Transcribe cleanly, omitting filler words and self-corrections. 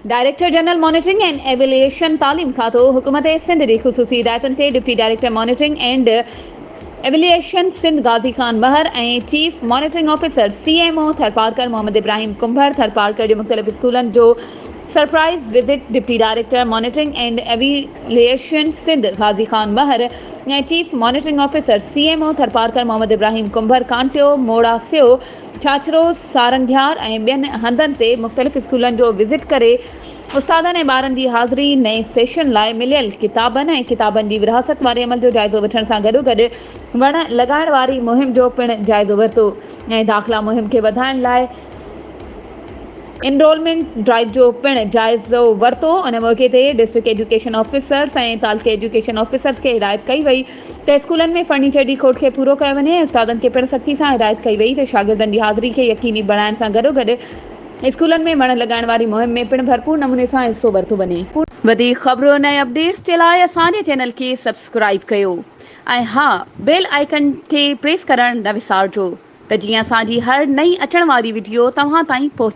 Director general monitoring and evaluation तालीम खातो हुकूमत सिंध की ख़ुसूसी हिदायतुनि ते deputy director monitoring and evaluation Sindh Ghazi Khan Bahar ऐं chief monitoring officer CMO Tharparkar Mohammad Ibrahim Kumbhar Tharparkar जो मुख़्तलिफ़ स्कूलन जो surprise visit deputy director monitoring and evaluation Sindh Ghazi Khan Bahar ऐं chief monitoring officer CMO Tharparkar Mohammad Ibrahim Kumbhar कांटियो मोड़ा सियो छाछरो सारंगियार ऐं ॿियनि हंधनि ते मुख़्तलिफ़ स्कूलनि जो विज़िट करे उस्तादनि ऐं ॿारनि जी हाज़िरी नए सेशन लाइ मिलियल किताबनि ऐं किताबनि जी विरासत वारे अमल जो जाइज़ो वठण सां गॾोगॾु वण लॻाइण वारी मुहिम जो पिणु जाइज़ो वरितो ऐं दाख़िला मुहिम खे वधाइण लाइ एनरोलमेंट ड्राइव जो पिणु जाइज़ो वरितो। उन मौक़े ते डिस्ट्रिक्ट एजुकेशन ऑफिसर्स ऐं तालुके एजुकेशन ऑफिसर्स खे हिदायत कई वई त स्कूलनि में फर्नीचर जी खोट खे पूरो कयो वञे। उस्तादनि खे पिणु सख़्ती सां हिदायत कई वई त शागिर्दनि जी हाज़िरी खे यकीनी बणाइण सां गॾोगॾु स्कूलनि में वण लॻाइण वारी मुहिम में पिणु भरपूर नमूने सां हिसो वरितो वञे। वधीक ख़बरूं ऐं अपडेट्स जे लाइ असांजे चैनल खे सब्सक्राइब कयो ऐं हा बेल आइकन खे प्रेस करणु न विसारिजो त जीअं असांजी हर नई अचण वारी वीडियो तव्हां ताईं पहुची